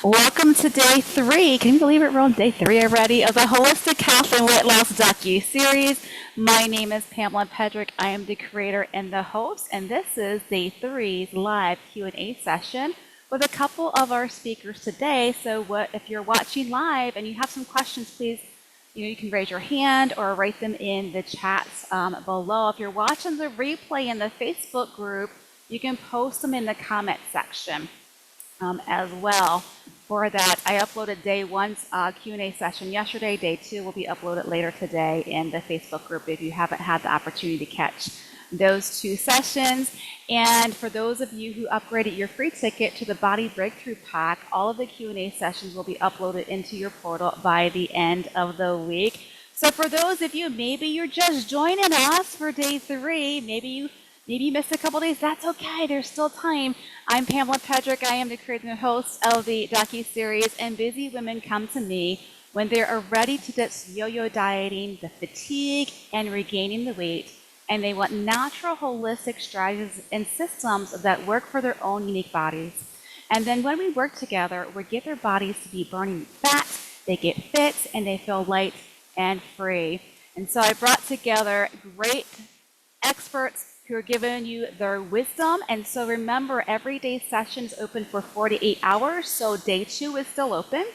Welcome to day 3. Can you believe it? We're on day 3 already of the Holistic Health and Weight Loss Docuseries. My name is Pamela Pedrick. I am the creator and the host, and this is day 3's live Q&A session with a couple of our speakers today. So if you're watching live and you have some questions, please, you can raise your hand or write them in the chats below. If you're watching the replay in the Facebook group, you can post them in the comment section as well. For that, I uploaded day 1's Q&A session yesterday. Day 2 will be uploaded later today in the Facebook group if you haven't had the opportunity to catch those 2 sessions. And for those of you who upgraded your free ticket to the Body Breakthrough Pack, all of the Q&A sessions will be uploaded into your portal by the end of the week. So for those of you, maybe you're just joining us for day 3, maybe you missed a couple days, that's okay, there's still time. I'm Pamela Pedrick. I am the creator and host of the docuseries, and busy women come to me when they are ready to ditch yo-yo dieting, the fatigue, and regaining the weight, and they want natural, holistic strategies and systems that work for their own unique bodies. And then when we work together, we get their bodies to be burning fat, they get fit, and they feel light and free. And so I brought together great experts who are giving you their wisdom. And so remember, every day session is open for 48 hours. So day 2 is still open.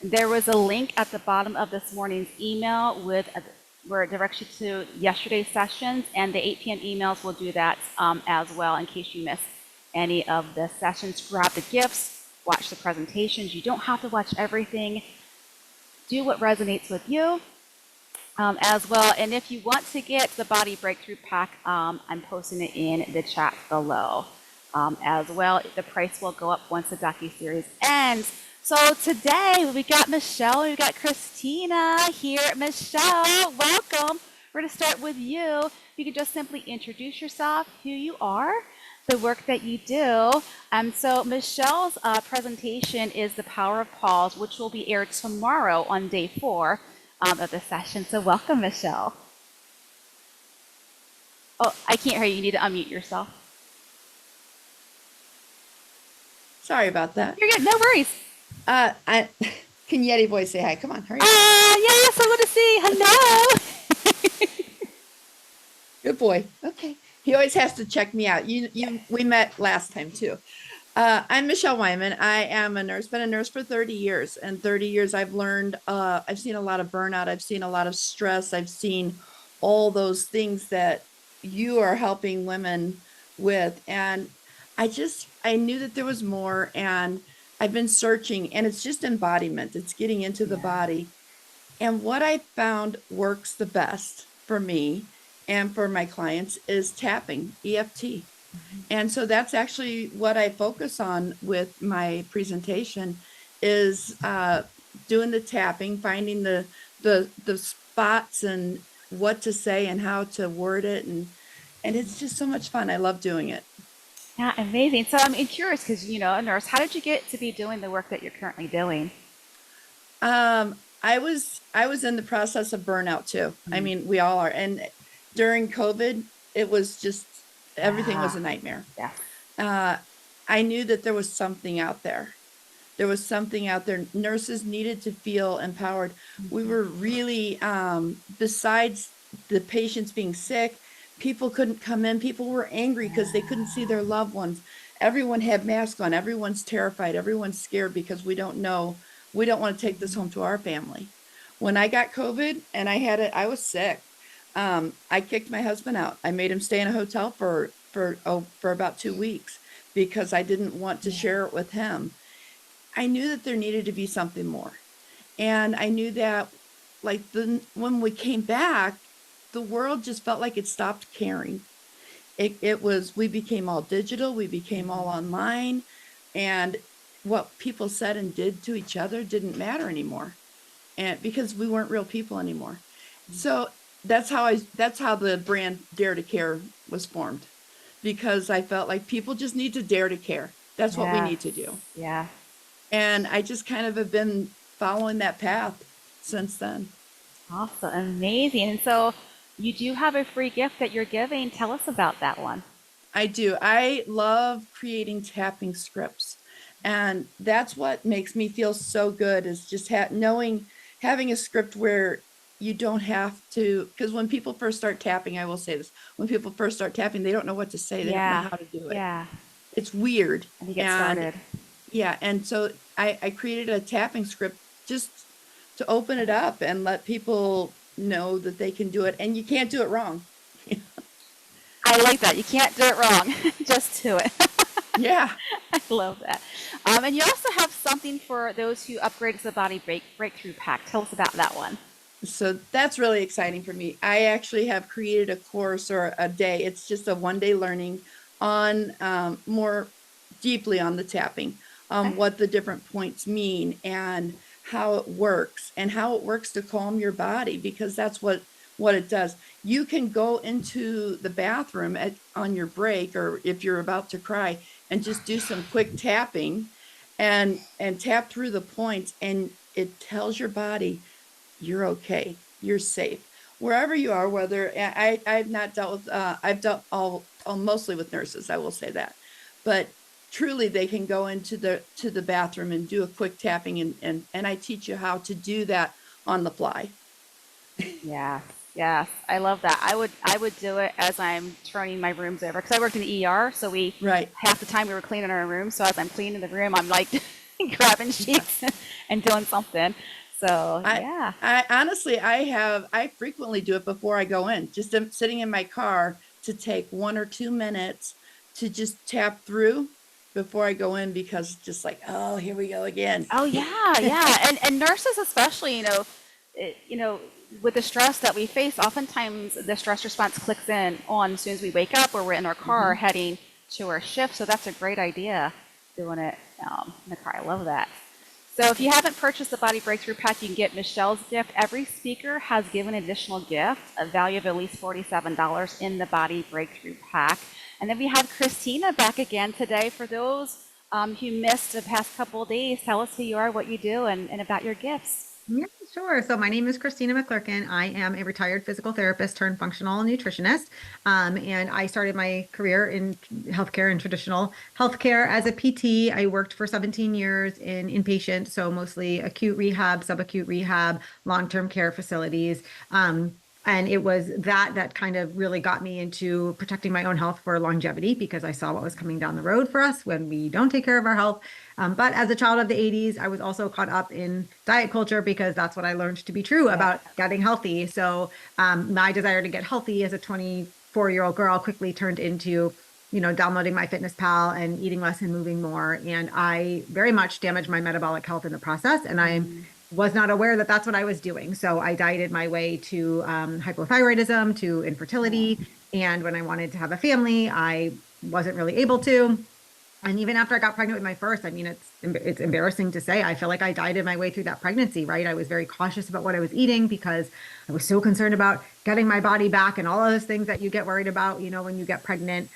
There was a link at the bottom of this morning's email where it directs you to yesterday's sessions, and the 8 p.m. emails will do that as well in case you miss any of the sessions. Grab the gifts, watch the presentations. You don't have to watch everything. Do what resonates with you. As well. And if you want to get the Body Breakthrough Pack, I'm posting it in the chat below as well. The price will go up once the docuseries ends. So today we got Michelle, we've got Christina here. Michelle, welcome. We're going to start with you. You can just simply introduce yourself, who you are, the work that you do. So Michelle's presentation is The Power of Pause, which will be aired tomorrow on day 4. Of the session. So welcome, Michelle. Oh, I can't hear you. You need to unmute yourself. Sorry about that. You're good. No worries. Can Yeti Boy say hi? Come on, hurry. Yes, I want to see. Hello. Good boy. Okay. He always has to check me out. We met last time too. I'm Michelle Wyman. I am a nurse, been a nurse for 30 years. And 30 years I've learned, I've seen a lot of burnout. I've seen a lot of stress. I've seen all those things that you are helping women with. And I knew that there was more, and I've been searching, and it's just embodiment. It's getting into the body. And what I found works the best for me and for my clients is tapping, EFT. And so that's actually what I focus on with my presentation is doing the tapping, finding the spots and what to say and how to word it. And it's just so much fun. I love doing it. Yeah, amazing. So I'm curious because, a nurse, how did you get to be doing the work that you're currently doing? I was in the process of burnout too. Mm-hmm. I mean, we all are. And during COVID, it was just, everything was a nightmare. Yeah. I knew that there was something out there. There was something out there. Nurses needed to feel empowered. Mm-hmm. We were really, besides the patients being sick, people couldn't come in. People were angry because they couldn't see their loved ones. Everyone had masks on. Everyone's terrified. Everyone's scared because we don't know. We don't want to take this home to our family. When I got COVID and I was sick. I kicked my husband out. I made him stay in a hotel for about 2 weeks because I didn't want to share it with him. I knew that there needed to be something more. And I knew that when we came back, the world just felt like it stopped caring. We became all digital. We became all online. And what people said and did to each other didn't matter anymore. And because we weren't real people anymore. So that's how the brand Dare to Care was formed, because I felt like people just need to dare to care. That's what we need to do. Yeah. And I just kind of have been following that path since then. Awesome. Amazing. And so you do have a free gift that you're giving. Tell us about that one. I do. I love creating tapping scripts. And that's what makes me feel so good is just knowing, having a script where you don't have to, because when people first start tapping, I will say this, when people first start tapping, they don't know what to say. They don't know Yeah, how to do it. yeah. It's weird. And you get And started. yeah, and so I created a tapping script just to open it up and let people know that they can do it and you can't do it wrong. I like that. You can't do it wrong. Just do it. Yeah. I love that. And you also have something for those who upgrade to the body breakthrough pack. Tell us about that one. So that's really exciting for me. I actually have created a course or a day. It's just a 1 day learning on more deeply on the tapping, Okay. what the different points mean and how it works to calm your body because that's what it does. You can go into the bathroom on your break or if you're about to cry and just do some quick tapping and tap through the points and it tells your body you're okay, you're safe wherever you are. Whether I've not dealt with I've dealt all mostly with nurses, I will say that, but truly they can go into the bathroom and do a quick tapping and I teach you how to do that on the fly. Yeah. Yes. I love that. I would do it as I'm turning my rooms over because I worked in the ER, so we Right. half the time we were cleaning our room. So as I'm cleaning the room, I'm like grabbing sheets and doing something. So I yeah. I honestly I frequently do it before I go in. Just sitting in my car to take 1 or 2 minutes to just tap through before I go in because it's just like, oh, here we go again. Oh yeah, yeah, and nurses especially, with the stress that we face, oftentimes the stress response clicks in on as soon as we wake up or we're in our car Mhm. heading to our shift. So that's a great idea, doing it in the car. I love that. So if you haven't purchased the Body Breakthrough Pack, you can get Michelle's gift. Every speaker has given an additional gift, a value of at least $47 in the Body Breakthrough Pack. And then we have Christina back again today. For those who missed the past couple of days, tell us who you are, what you do, and about your gifts. Yeah, sure. So my name is Christina McClurkin. I am a retired physical therapist turned functional nutritionist. And I started my career in healthcare and traditional healthcare as a PT. I worked for 17 years in inpatient, so mostly acute rehab, subacute rehab, long-term care facilities. And it was that kind of really got me into protecting my own health for longevity because I saw what was coming down the road for us when we don't take care of our health. But as a child of the 80s, I was also caught up in diet culture because that's what I learned to be true Yeah. about getting healthy. So my desire to get healthy as a 24-year-old girl quickly turned into, downloading MyFitnessPal and eating less and moving more. And I very much damaged my metabolic health in the process. And I was not aware that that's what I was doing. So I dieted my way to hypothyroidism, to Yeah. infertility. And when I wanted to have a family, I wasn't really able to. And even after I got pregnant with my first, I mean, it's embarrassing to say, I feel like I dieted my way through that pregnancy, right? I was very cautious about what I was eating because I was so concerned about getting my body back and all of those things that you get worried about, when you get pregnant.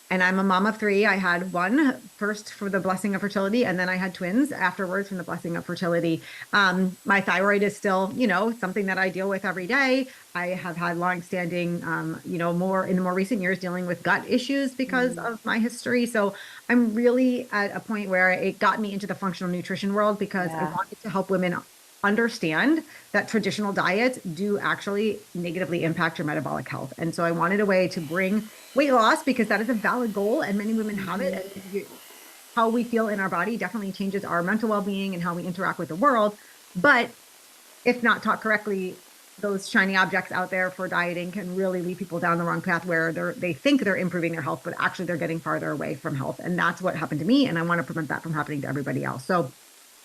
And I'm a mom of three. I had one first for the blessing of fertility, and then I had twins afterwards from the blessing of fertility. My thyroid is still, something that I deal with every day. I have had longstanding, more in the more recent years dealing with gut issues because of my history. So I'm really at a point where it got me into the functional nutrition world because I Yeah. wanted to help women understand that traditional diets do actually negatively impact your metabolic health. And so I wanted a way to bring weight loss because that is a valid goal and many women have it. Mhm. And how we feel in our body definitely changes our mental well-being and how we interact with the world. But if not taught correctly, those shiny objects out there for dieting can really lead people down the wrong path where they think they're improving their health, but actually they're getting farther away from health. And that's what happened to me. And I want to prevent that from happening to everybody else. So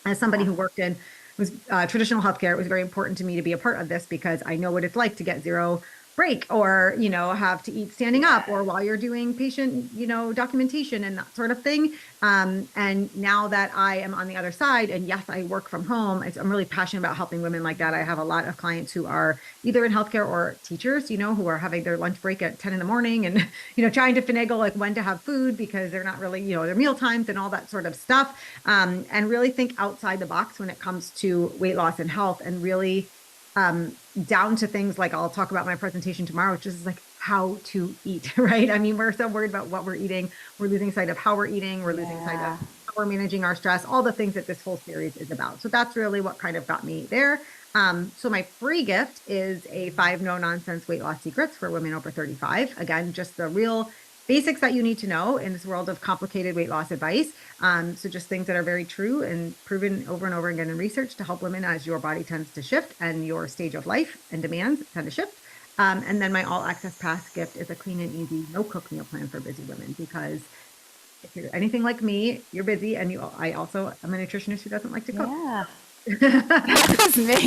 as somebody Yeah. who worked in was traditional healthcare, it was very important to me to be a part of this because I know what it's like to get zero break or have to eat standing up or while you're doing patient documentation and that sort of thing. And now that I am on the other side, and yes, I work from home, I'm really passionate about helping women like that. I have a lot of clients who are either in healthcare or teachers, who are having their lunch break at 10 in the morning and trying to finagle like when to have food because they're not really their meal times and all that sort of stuff. And really think outside the box when it comes to weight loss and health, and really down to things like I'll talk about my presentation tomorrow, which is like how to eat, right? I mean, we're so worried about what we're eating. We're losing sight of how we're eating. We're losing sight of Yeah. how we're managing our stress, all the things that this whole series is about. So that's really what kind of got me there. So my free gift is a 5 no nonsense weight loss secrets for women over 35. Again, just the real basics that you need to know in this world of complicated weight loss advice. So just things that are very true and proven over and over again in research to help women as your body tends to shift and your stage of life and demands tend to shift. And then my all access pass gift is a clean and easy no cook meal plan for busy women, because if you're anything like me, you're busy, and I also am a nutritionist who doesn't like to cook. Yeah. That was me.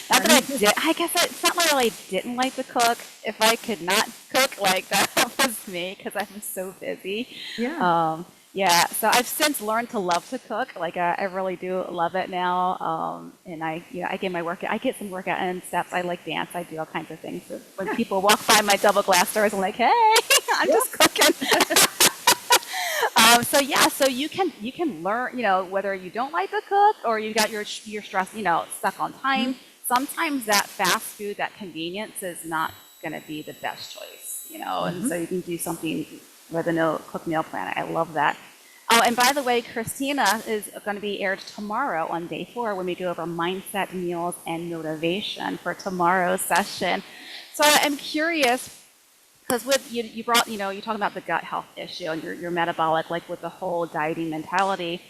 Not that I did. I guess it's not really I didn't like to cook. If I could not cook, like that was me because I was so busy. Yeah. Yeah. So I've since learned to love to cook. Like I really do love it now. And I get my workout. I get some workout and steps. I like dance. I do all kinds of things. So when people walk by my double glass doors, I'm like, hey, I'm just cooking. So yeah, so you can learn, whether you don't like to cook or you got your stress, stuck on time. Sometimes that fast food, that convenience is not going to be the best choice, and so you can do something with a no cook meal plan. I love that. Oh, and by the way, Christina is going to be aired tomorrow on day 4 when we go over mindset, meals, and motivation for tomorrow's session. So I'm curious, because with you brought, you're talking about the gut health issue and your metabolic, like with the whole dieting mentality.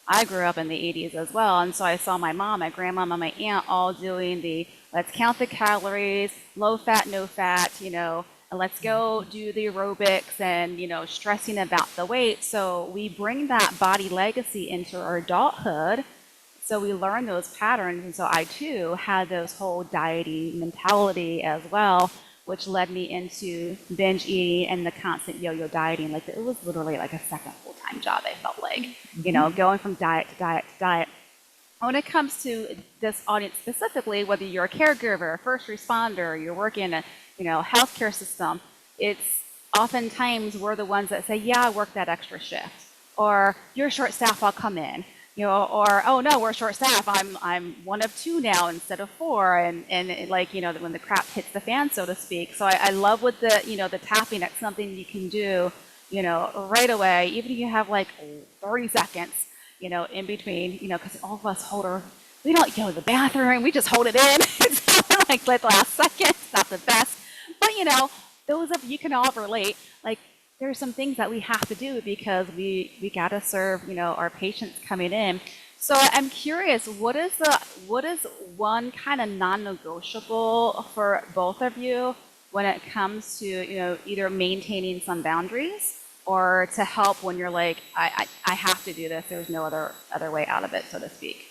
I grew up in the 80s as well, and so I saw my mom, my grandmama, my aunt all doing the let's count the calories, low fat, no fat, and let's go do the aerobics and, stressing about the weight. So we bring that body legacy into our adulthood. So we learn those patterns, and so I too had those whole dieting mentality as well, which led me into binge eating and the constant yo-yo dieting. Like it was literally like a second full-time job, I felt like, going from diet to diet to diet. When it comes to this audience specifically, whether you're a caregiver, a first responder, you're working in a, healthcare system, it's oftentimes we're the ones that say, yeah, I work that extra shift, or you're short staff, I'll come in. Or oh no, we're short staff. I'm one of 2 now instead of 4, and like when the crap hits the fan, so to speak. So I love with the the tapping. That's something you can do, right away, even if you have like 30 seconds, in between, because all of us we don't go to the bathroom, we just hold it in. It's like the last second. It's not the best, but those of you can all relate. Like there are some things that we have to do because we got to serve, our patients coming in. So I'm curious, what is one kind of non-negotiable for both of you when it comes to, either maintaining some boundaries or to help when you're like, I have to do this. There's no other way out of it, so to speak.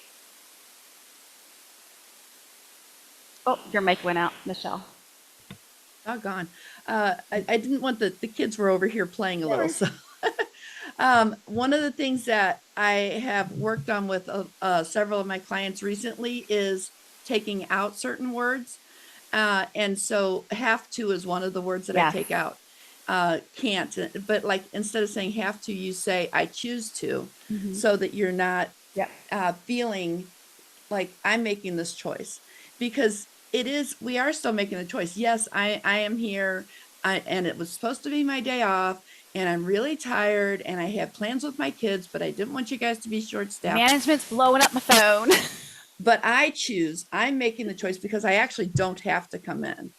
Oh, your mic went out, Michelle. Doggone. I didn't want the kids were over here playing a little. So one of the things that I have worked on with several of my clients recently is taking out certain words. And so have to is one of the words that I take out. Can't, but like instead of saying have to, you say I choose to, so that you're not feeling like I'm making this choice, because we are still making the choice. Yes, I am here, and it was supposed to be my day off, and I'm really tired, and I have plans with my kids, but I didn't want you guys to be short-staffed. Management's blowing up my phone. But I'm making the choice because I actually don't have to come in.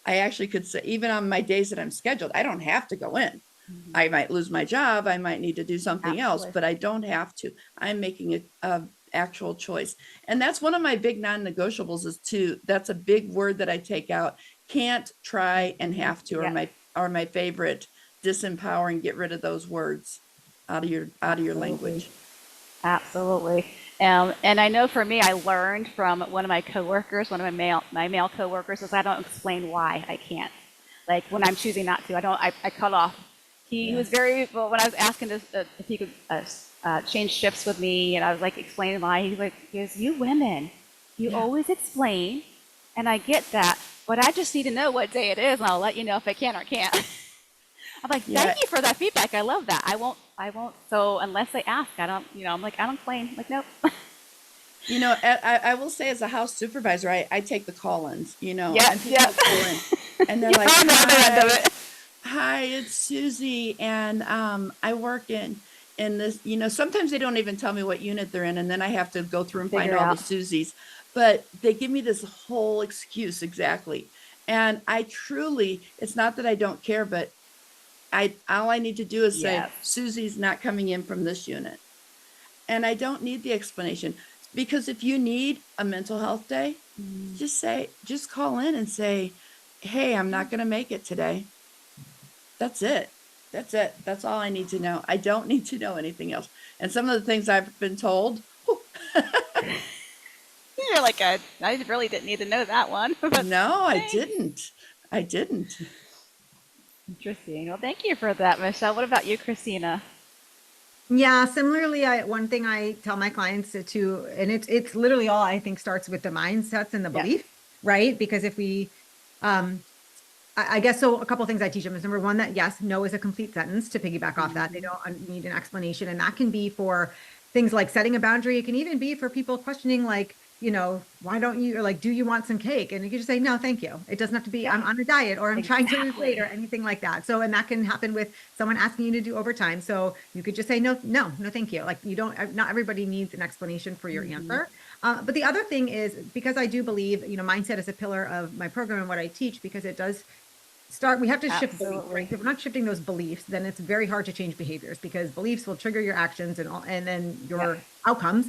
I actually could say, even on my days that I'm scheduled, I don't have to go in. I might lose my job. I might need to do something else, but I don't have to. I'm making a actual choice. And that's one of my big non-negotiables that's a big word that I take out. Can't, try, and have to are my favorite. Disempower and get rid of those words out of your language. Absolutely. And I know for me, I learned from one of my coworkers, one of my male coworkers, is I don't explain why I can't. Like when I'm choosing not to, I cut off. He was very, well, when I was asking if he could change shifts with me, and I was like explaining why, he goes, you women, you always explain, and I get that, but I just need to know what day it is, and I'll let you know if I can or can't. I'm like, thank you for that feedback. I love that. I won't. So unless they ask, I don't, I'm like, I don't explain. I'm like, nope. I will say as a house supervisor, I take the call-ins, Yeah. Call in. And they're You're like, on the other end of it. hi, it's Susie, and I work in this, sometimes they don't even tell me what unit they're in, and then I have to go through and find Figure all the out. Susies. But they give me this whole excuse exactly. And I truly, it's not that I don't care, but all I need to do is say, Yes. Susie's not coming in from this unit. And I don't need the explanation, because if you need a mental health day, just call in and say, hey, I'm not going to make it today. That's it. That's it. That's all I need to know. I don't need to know anything else. And some of the things I've been told, You're like, I really didn't need to know that one. But no, I thanks. didn't. I didn't. Interesting. Well, thank you for that, Michelle. What about you, Christina? Yeah, similarly, one thing I tell my clients to, and it's literally all I think starts with the mindsets and the Yeah. belief, right? Because if we, I guess so. A couple of things I teach them is number one, that yes, no is a complete sentence. To piggyback off that, they don't need an explanation, and that can be for things like setting a boundary. It can even be for people questioning, like, why don't you, or like, do you want some cake? And you can just say, no, thank you. It doesn't have to be, I'm on a diet, or I'm trying to lose weight, or anything like that. So, and that can happen with someone asking you to do overtime. So you could just say, no, thank you. Like, you don't, not everybody needs an explanation for your answer. But the other thing is, because I do believe, mindset is a pillar of my program and what I teach, because it does we have to shift beliefs, right? If we're not shifting those beliefs, then it's very hard to change behaviors, because beliefs will trigger your actions and then your outcomes.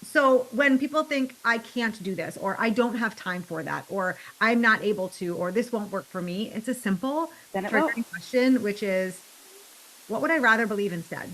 So when people think I can't do this, or I don't have time for that, or I'm not able to, or this won't work for me, it's a simple triggering question, which is, what would I rather believe instead?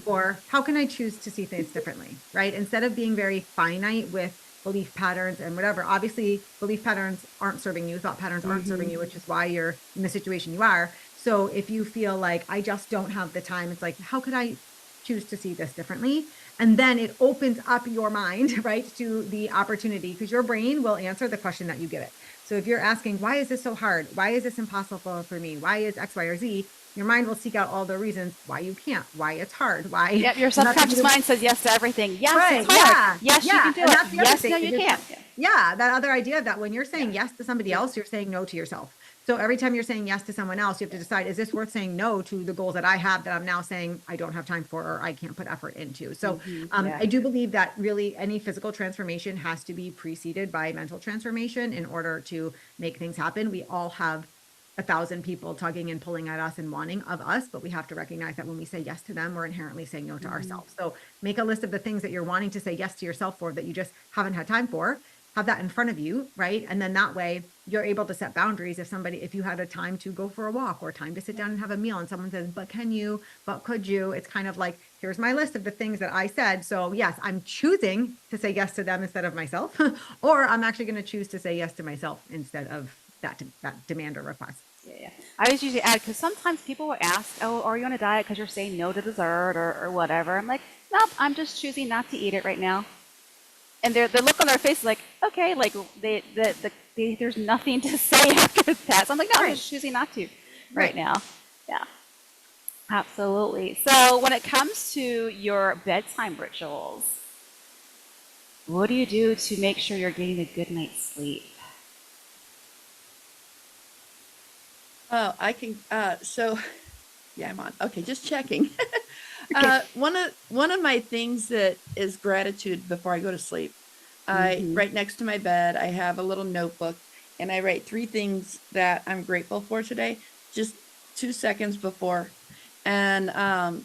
Or how can I choose to see things differently, right? Instead of being very finite with belief patterns and whatever. Obviously, belief patterns aren't serving you, thought patterns aren't serving you, which is why you're in the situation you are. So if you feel like, I just don't have the time, it's like, how could I choose to see this differently? And then it opens up your mind, right, to the opportunity, because your brain will answer the question that you give it. So if you're asking, why is this so hard? Why is this impossible for me? Why is X, Y, or Z? Your mind will seek out all the reasons why you can't, why it's hard, why. Yep, your subconscious mind says yes to everything. Yes, right, it's hard. yeah, Yes, you can do and it. that's the other Yes, thing. no, you can't. Yeah, that other idea that when you're saying yes to somebody else, you're saying no to yourself. So every time you're saying yes to someone else, you have to decide, is this worth saying no to the goals that I have that I'm now saying I don't have time for, or I can't put effort into? So I do believe that really any physical transformation has to be preceded by mental transformation in order to make things happen. We all have 1,000 people tugging and pulling at us and wanting of us, but we have to recognize that when we say yes to them, we're inherently saying no to ourselves. So make a list of the things that you're wanting to say yes to yourself for that you just haven't had time for. Have that in front of you, right? And then that way you're able to set boundaries. If you had a time to go for a walk, or time to sit down and have a meal, and someone says, but can you, but could you? It's kind of like, here's my list of the things that I said. So yes, I'm choosing to say yes to them instead of myself, or I'm actually going to choose to say yes to myself instead of that demand or request. Yeah. I always usually add, because sometimes people will ask, oh, are you on a diet because you're saying no to dessert or whatever? I'm like, nope, I'm just choosing not to eat it right now. And the look on their face is like, okay, like there's nothing to say after that. So I'm like, no, I'm just choosing not to right now. Yeah, absolutely. So when it comes to your bedtime rituals, what do you do to make sure you're getting a good night's sleep? Oh, I can, so, yeah, I'm on. Okay, just checking. One of my things that is gratitude before I go to sleep. Right next to my bed, I have a little notebook, and I write 3 things that I'm grateful for today, just 2 seconds before. And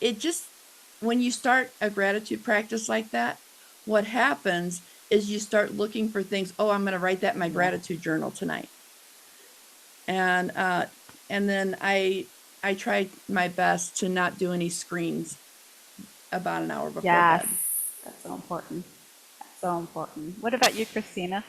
it just, when you start a gratitude practice like that, what happens is you start looking for things. Oh, I'm going to write that in my gratitude journal tonight. And then I try my best to not do any screens about an hour before bed. That's so important. That's so important. What about you, Christina?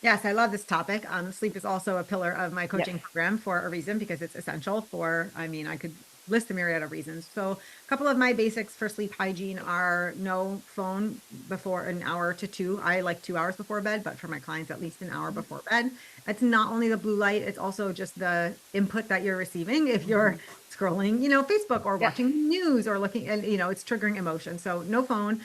Yes, I love this topic. Sleep is also a pillar of my coaching program for a reason, because it's essential for, I could list a myriad of reasons. So a couple of my basics for sleep hygiene are no phone before an hour to two. I like 2 hours before bed, but for my clients, at least an hour before bed. It's not only the blue light, it's also just the input that you're receiving. If you're scrolling, Facebook or Yeah. watching news or looking, and it's triggering emotion. So no phone.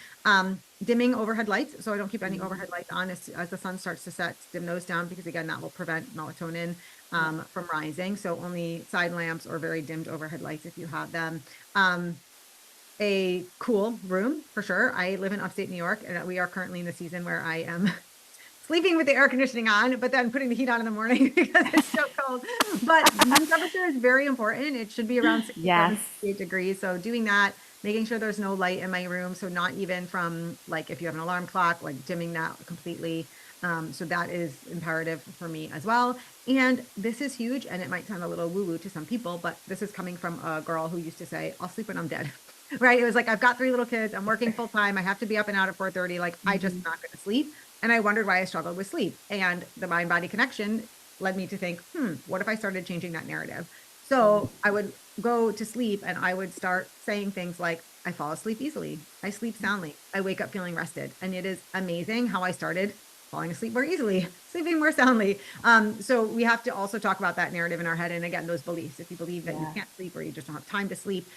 Dimming overhead lights. So I don't keep any overhead lights on as the sun starts to set. Dim those down because again, that will prevent melatonin from rising. So only side lamps or very dimmed overhead lights if you have them. A cool room for sure. I live in upstate New York, and we are currently in the season where I am sleeping with the air conditioning on, but then putting the heat on in the morning because it's so cold. But room temperature is very important. It should be around 67, Yes. 68 degrees. So doing that, making sure there's no light in my room. So not even from like if you have an alarm clock, like dimming that completely. So that is imperative for me as well. And this is huge, and it might sound a little woo-woo to some people, but this is coming from a girl who used to say, I'll sleep when I'm dead. Right? It was like, I've got 3 little kids. I'm working full time. I have to be up and out at 4:30. Like, I just not going to sleep. And I wondered why I struggled with sleep. And the mind body connection led me to think, what if I started changing that narrative? So I would go to sleep and I would start saying things like, I fall asleep easily. I sleep soundly. I wake up feeling rested. And it is amazing how I started falling asleep more easily, sleeping more soundly. So we have to also talk about that narrative in our head. And again, those beliefs, if you believe that you Yeah. can't sleep or you just don't have time to sleep,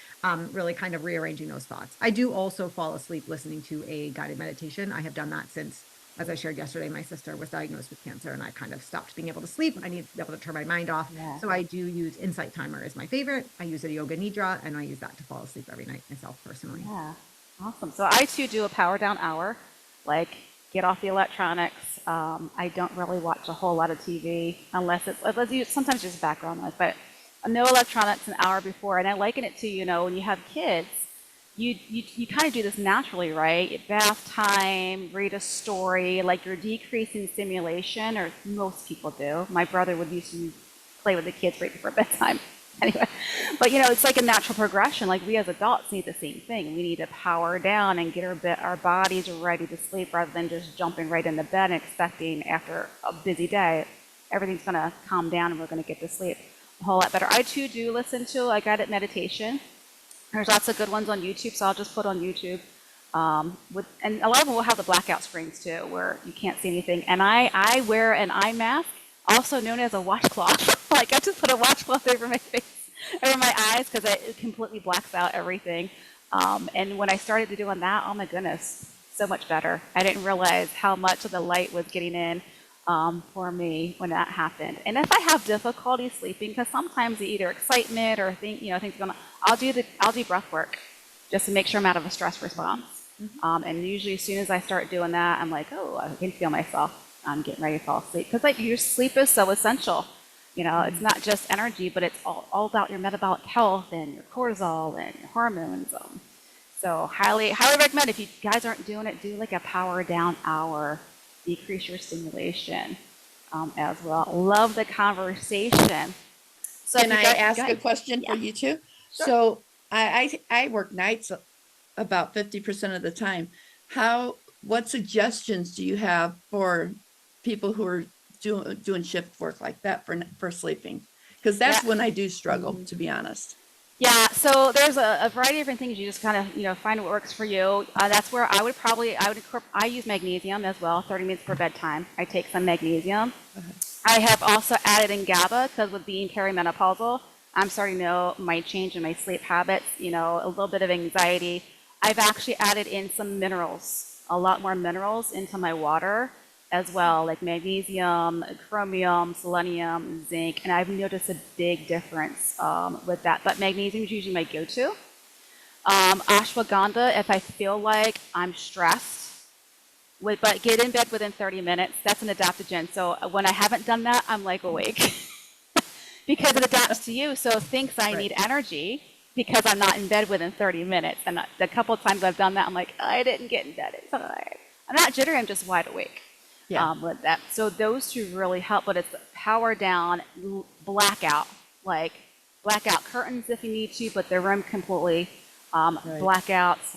really kind of rearranging those thoughts. I do also fall asleep listening to a guided meditation. I have done that since, as I shared yesterday, my sister was diagnosed with cancer and I kind of stopped being able to sleep. I need to be able to turn my mind off. Yeah. So I do use Insight Timer as my favorite. I use a yoga nidra and I use that to fall asleep every night myself personally. Yeah. Awesome. So I too do a power down hour, like get off the electronics. I don't really watch a whole lot of TV unless sometimes just background noise, but no electronics an hour before. And I liken it to, when you have kids, you kind of do this naturally, right? Bath time, read a story, like you're decreasing stimulation, or most people do. My brother would used to play with the kids right before bedtime. Anyway, but it's like a natural progression. Like we as adults need the same thing. We need to power down and get our bodies ready to sleep rather than just jumping right into bed and expecting after a busy day, everything's going to calm down and we're going to get to sleep a whole lot better. I too do listen to a guided meditation. There's lots of good ones on YouTube, so I'll just put on YouTube. And a lot of them will have the blackout screens too, where you can't see anything. And I wear an eye mask, also known as a washcloth. Like I just put a washcloth over my face, over my eyes, because it completely blacks out everything. And when I started doing that, oh my goodness, so much better. I didn't realize how much of the light was getting in for me when that happened. And if I have difficulty sleeping, because sometimes either excitement or things going on, I'll do breath work just to make sure I'm out of a stress response. And usually as soon as I start doing that, I'm like, oh, I can feel myself. I'm getting ready to fall asleep. Because like your sleep is so essential. It's not just energy, but it's all about your metabolic health and your cortisol and your hormones. So highly recommend, if you guys aren't doing it, do like a power down hour, decrease your stimulation as well. Love the conversation. So Can I ask go a ahead. question for Yeah. you too? Sure. So I work nights about 50% of the time. What suggestions do you have for people who are doing shift work like that for sleeping? Because that's Yeah. when I do struggle, to be honest. Yeah, so there's a variety of different things. You just kind of, find what works for you. That's where I use magnesium as well, 30 minutes per bedtime. I take some magnesium. I have also added in GABA, because with being perimenopausal, I'm starting to know my change in my sleep habits, a little bit of anxiety. I've actually added in some minerals, a lot more minerals into my water as well, like magnesium, chromium, selenium, zinc, and I've noticed a big difference with that. But magnesium is usually my go-to. Ashwagandha, if I feel like I'm stressed, but get in bed within 30 minutes, that's an adaptogen. So when I haven't done that, I'm like awake because it adapts to you. So it thinks I need energy because I'm not in bed within 30 minutes. And the couple of times I've done that, I'm like, I didn't get in bed. It's all right. I'm not jittery, I'm just wide awake. With that. So those two really help, but it's power down, blackout, like blackout curtains if you need to, but the room completely blackouts.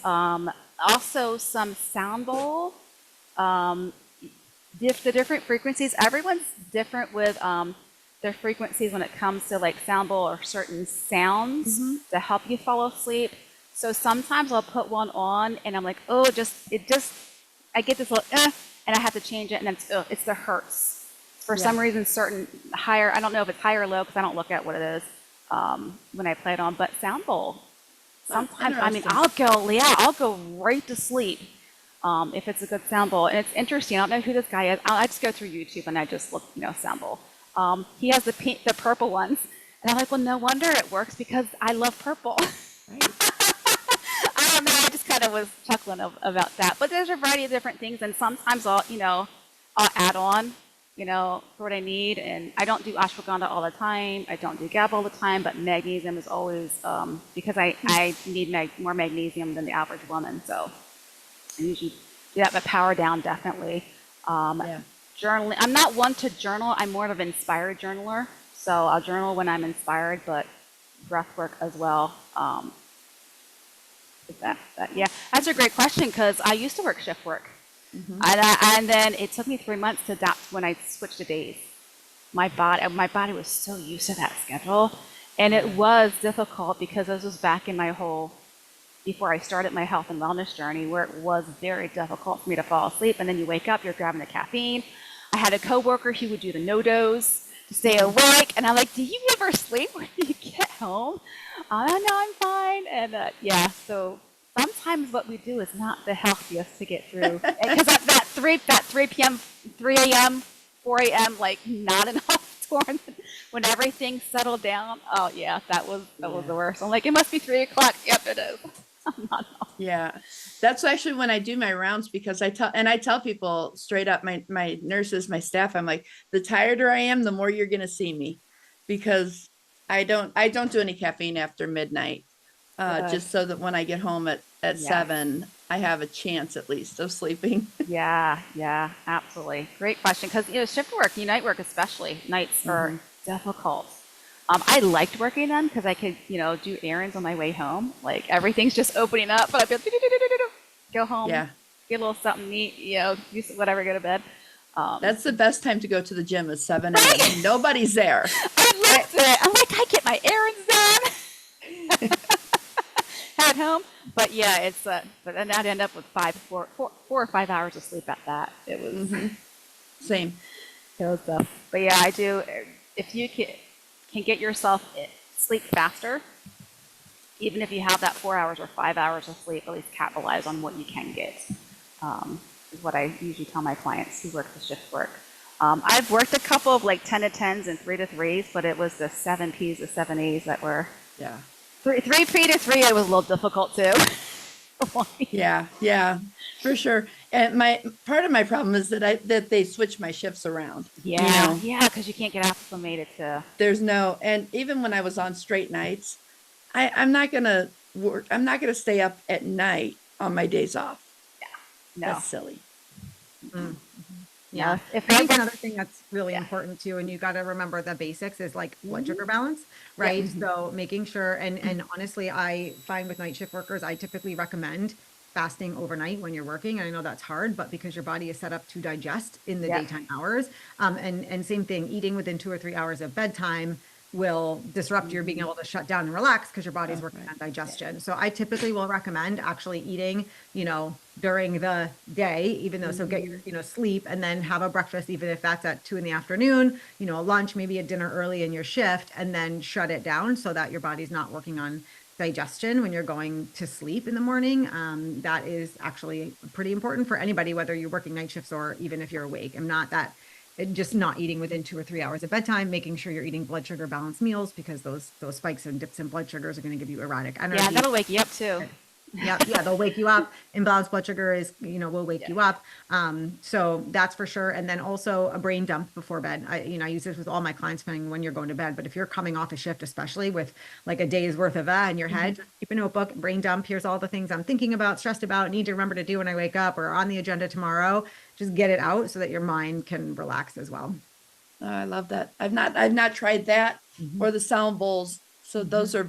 Also some sound bowl, the different frequencies. Everyone's different with their frequencies when it comes to like sound bowl or certain sounds to help you fall asleep. So sometimes I'll put one on and I'm like, oh, I get this little, and I have to change it, and then it's the hertz. For some reason, certain higher, I don't know if it's high or low because I don't look at what it is when I play it on, but sound bowl. Sometimes, I mean, I'll go right to sleep if it's a good sound bowl. And it's interesting. I don't know who this guy is. I just go through YouTube and I just look, sound bowl. He has the purple ones, and I'm like, well, no wonder it works because I love purple. Right. I don't know. I just kind of was chuckling about that. But there's a variety of different things, and sometimes I'll add on, for what I need. And I don't do ashwagandha all the time. I don't do GABA all the time, but magnesium is always because I need more magnesium than the average woman. So I usually do that, but power down definitely. Journaling. I'm not one to journal. I'm more of an inspired journaler. So I'll journal when I'm inspired, but breath work as well. That's a great question because I used to work shift work. And then it took me 3 months to adapt when I switched to days. My body was so used to that schedule, and it was difficult because this was back in before I started my health and wellness journey, where it was very difficult for me to fall asleep. And then you wake up, you're grabbing the caffeine. I had a coworker who would do the no-dose to stay awake, and I'm like, do you ever sleep when you get home? Oh, no, I'm fine. And so sometimes what we do is not the healthiest to get through. Because that 3 p.m., 3 a.m., 4 a.m., like not enough torn when everything settled down. Oh yeah, that was the worst. I'm like, it must be 3 o'clock. Yep, it is. I'm not. Yeah, that's actually when I do my rounds, because I tell people straight up, my nurses, my staff, I'm like, the tireder I am, the more you're going to see me, because I don't do any caffeine after midnight, just so that when I get home at 7, I have a chance at least of sleeping. Yeah, absolutely. Great question. Because, shift work, night work especially, nights are difficult. I liked working them because I could, do errands on my way home. Like everything's just opening up, but I feel go home, get a little something to eat, use whatever, go to bed. That's the best time to go to the gym at 7 a.m. Nobody's there. I loved it. I'm like, I get my errands done at home. But but then I'd end up with 4 or 5 hours of sleep at that. It was Same. It was tough. But yeah, I do. If you can get yourself sleep faster, even if you have that 4 hours or 5 hours of sleep, at least capitalize on what you can get. Is what I usually tell my clients who work the shift work. I've worked a couple of like 10 to 10s and 3 to 3s, but it was the 7Ps, the 7As that were 3P to 3. It was a little difficult too. Yeah, for sure. And part of my problem is that they switch my shifts around. Yeah, because you can't get acclimated to. There's and even when I was on straight nights, I'm not gonna work. I'm not gonna stay up at night on my days off. No, that's silly. Yeah. I think another thing that's really important too, and you got to remember the basics, is like blood sugar balance, right? So making sure, and honestly, I find with night shift workers, I typically recommend fasting overnight when you're working. And I know that's hard, but because your body is set up to digest in the daytime hours, and same thing, eating within 2 or 3 hours of bedtime will disrupt your being able to shut down and relax because your body's working on digestion. So I typically will recommend actually eating, during the day, even though, so get your, sleep, and then have a breakfast, even if that's at 2 p.m, a lunch, maybe a dinner early in your shift, and then shut it down so that your body's not working on digestion when you're going to sleep in the morning. That is actually pretty important for anybody, whether you're working night shifts or even if you're awake. Just not eating within 2 or 3 hours of bedtime, making sure you're eating blood sugar balanced meals, because those spikes and dips in blood sugars are going to give you erratic energy. Yeah, that'll wake you up too. Yeah, they'll wake you up. Imbalanced blood sugar will wake you up. So that's for sure. And then also a brain dump before bed. I use this with all my clients, depending on when you're going to bed. But if you're coming off a shift, especially with like a day's worth of in your head, just keep a notebook, brain dump. Here's all the things I'm thinking about, stressed about, need to remember to do when I wake up, or on the agenda tomorrow. Just get it out so that your mind can relax as well. Oh, I love that. I've not tried that or the sound bowls. So those are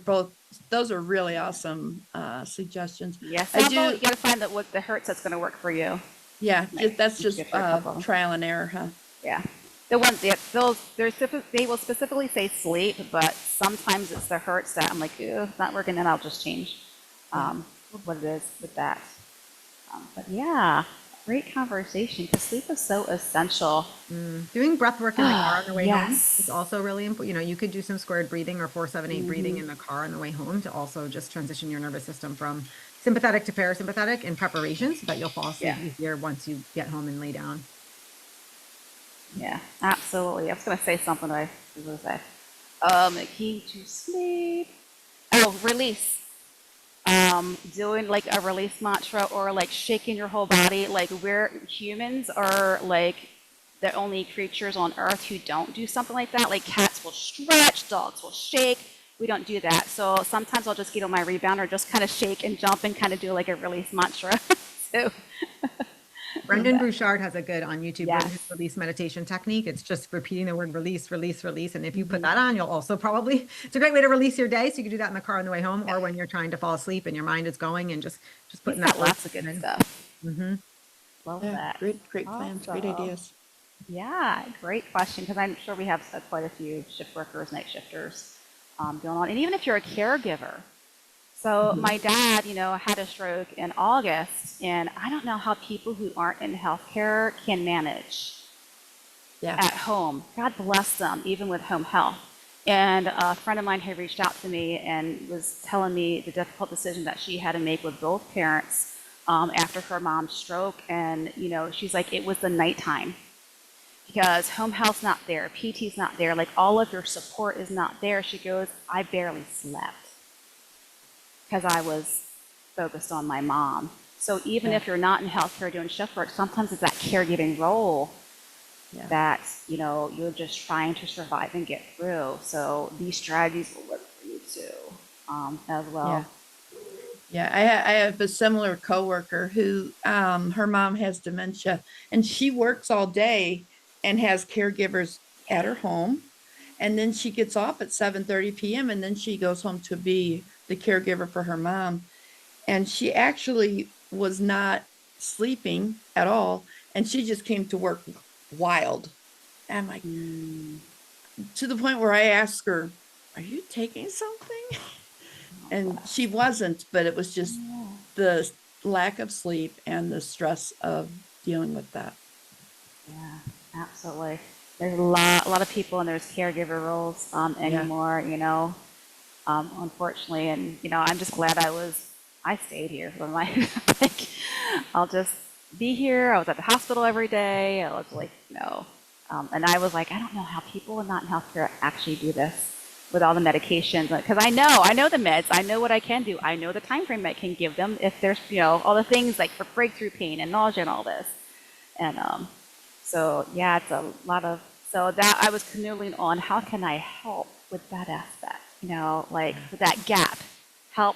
really awesome suggestions. Yes, you got to find the hertz that's going to work for you. Yeah, that's just trial and error, huh? Yeah. The ones that they will specifically say sleep, but sometimes it's the hurts that I'm like, ew, it's not working, then I'll just change what it is with that. But yeah, great conversation because sleep is so essential. Doing breath work in the car on the way home is Yes. also really important. You know, you could do some squared breathing or 4-7-8 breathing in the car on the way home to also just transition your nervous system from sympathetic to parasympathetic in preparation so that you'll fall asleep Yeah. easier once you get home and lay down. Yeah, absolutely. I was going to say something that I was going to say. The key to sleep. Oh, release. Doing like a release mantra or like shaking your whole body. Like we're humans are like the only creatures on earth who don't do something like that. Like cats will stretch, dogs will shake. We don't do that. So sometimes I'll just get on my rebounder, just kind of shake and jump and kind of do like a release mantra. So Brendan Bouchard has a good on YouTube yes. release meditation technique. It's just repeating the word release, release, release. And if you put that on, you'll also probably, it's a great way to release your day. So you can do that in the car on the way home or when you're trying to fall asleep and your mind is going and just He's putting got that lots of good in. stuff. Mm-hmm. Love Yeah, that. great plans, great Awesome. ideas. Yeah, great question because I'm sure we have quite a few shift workers, night shifters going on. And even if you're a caregiver, so my dad, had a stroke in August, and I don't know how people who aren't in healthcare can manage Yeah. at home. God bless them, even with home health. And a friend of mine had reached out to me and was telling me the difficult decision that she had to make with both parents after her mom's stroke. And, she's like, it was the nighttime because home health's not there, PT's not there, like all of your support is not there. She goes, I barely slept because I was focused on my mom. So even Yeah. if you're not in healthcare doing shift work, sometimes it's that caregiving role Yeah. that, you're just trying to survive and get through. So these strategies will work for you too, as well. Yeah, I have a similar coworker who her mom has dementia and she works all day and has caregivers at her home. And then she gets off at 7:30 p.m. and then she goes home to be the caregiver for her mom. And she actually was not sleeping at all. And she just came to work wild. And I'm like, to the point where I asked her, are you taking something? And she wasn't, but it was just the lack of sleep and the stress of dealing with that. Yeah, absolutely. There's a lot of people and there's caregiver roles anymore, unfortunately. And, I'm just glad I stayed here. I'm like, like, I'll just be here. I was at the hospital every day. I was like, and I was like, I don't know how people not in healthcare actually do this with all the medications. Because I know the meds. I know what I can do. I know the time frame I can give them if there's, all the things like for breakthrough pain and nausea and all this. And so yeah, it's a lot of, so that I was canoodling on how can I help with that aspect, like with that gap, help,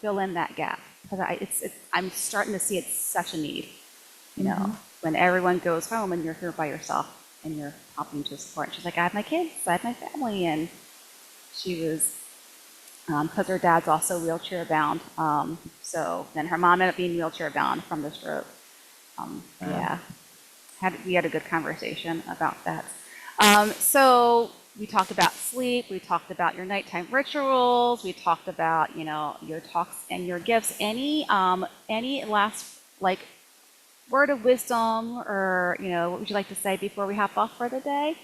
fill in that gap. Because I'm starting to see it's such a need, when everyone goes home and you're here by yourself and you're helping to support. She's like, I have my kids, I have my family, and she was, because her dad's also wheelchair bound. So then her mom ended up being wheelchair bound from the stroke. Yeah, we had a good conversation about that. So we talked about sleep. We talked about your nighttime rituals. We talked about, your talks and your gifts. Any last word of wisdom or, what would you like to say before we hop off for the day?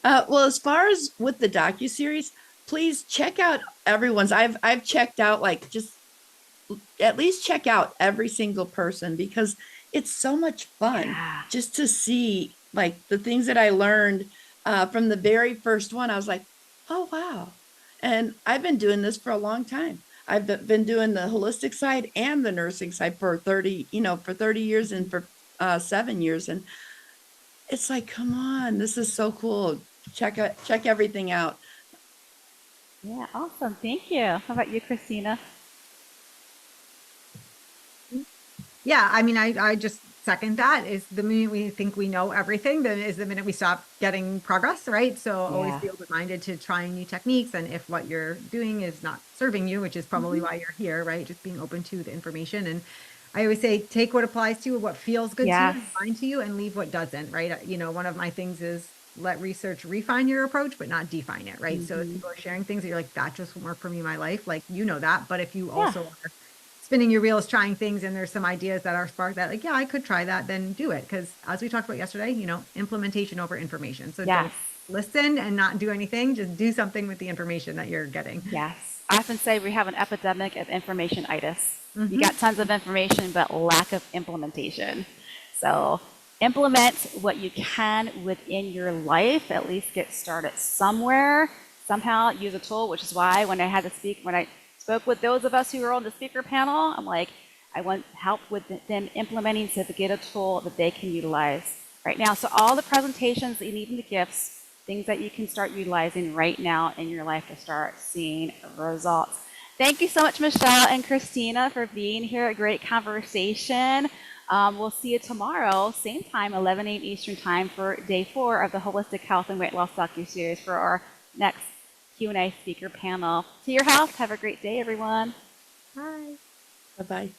Well, as far as with the docuseries, please check out everyone's. I've checked out just at least check out every single person because it's so much fun just to see the things that I learned from the very first one. I was like, oh wow. And I've been doing this for a long time. I've been doing the holistic side and the nursing side for 30 years and for 7 years. And it's like, come on, this is so cool. Check everything out. Yeah, awesome. Thank you. How about you, Christina? Yeah, I mean, I just second that. Is the minute we think we know everything, then is the minute we stop getting progress, right? So always be open-minded to trying new techniques. And if what you're doing is not serving you, which is probably why you're here, right? Just being open to the information and I always say, take what applies to you, what feels good to you, Yes. and fine to you, and leave what doesn't, right? You know, one of my things is let research refine your approach, but not define it, right? So if people are sharing things that you're like, that just won't work for me in my life, like, you know that. But if you Yeah. also are spinning your wheels, trying things, and there's some ideas that are sparked that, like, yeah, I could try that, then do it. Because as we talked about yesterday, you know, implementation over information. So Yes. don't listen and not do anything, just do something with the information that you're getting. Yes. I often say we have an epidemic of information-itis. You got tons of information, but lack of implementation. So implement what you can within your life, at least get started somewhere, somehow use a tool, which is why when I spoke with those of us who were on the speaker panel, I'm like, I want help with them implementing to get a tool that they can utilize right now. So all the presentations that you need in the gifts, things that you can start utilizing right now in your life to start seeing results. Thank you so much, Michelle and Christina, for being here. A great conversation. We'll see you tomorrow, same time, 11 a.m. Eastern Time, for day 4 of the Holistic Health and Weight Loss Docuseries for our next Q&A speaker panel. To your health. Have a great day, everyone. Bye. Bye-bye. Bye.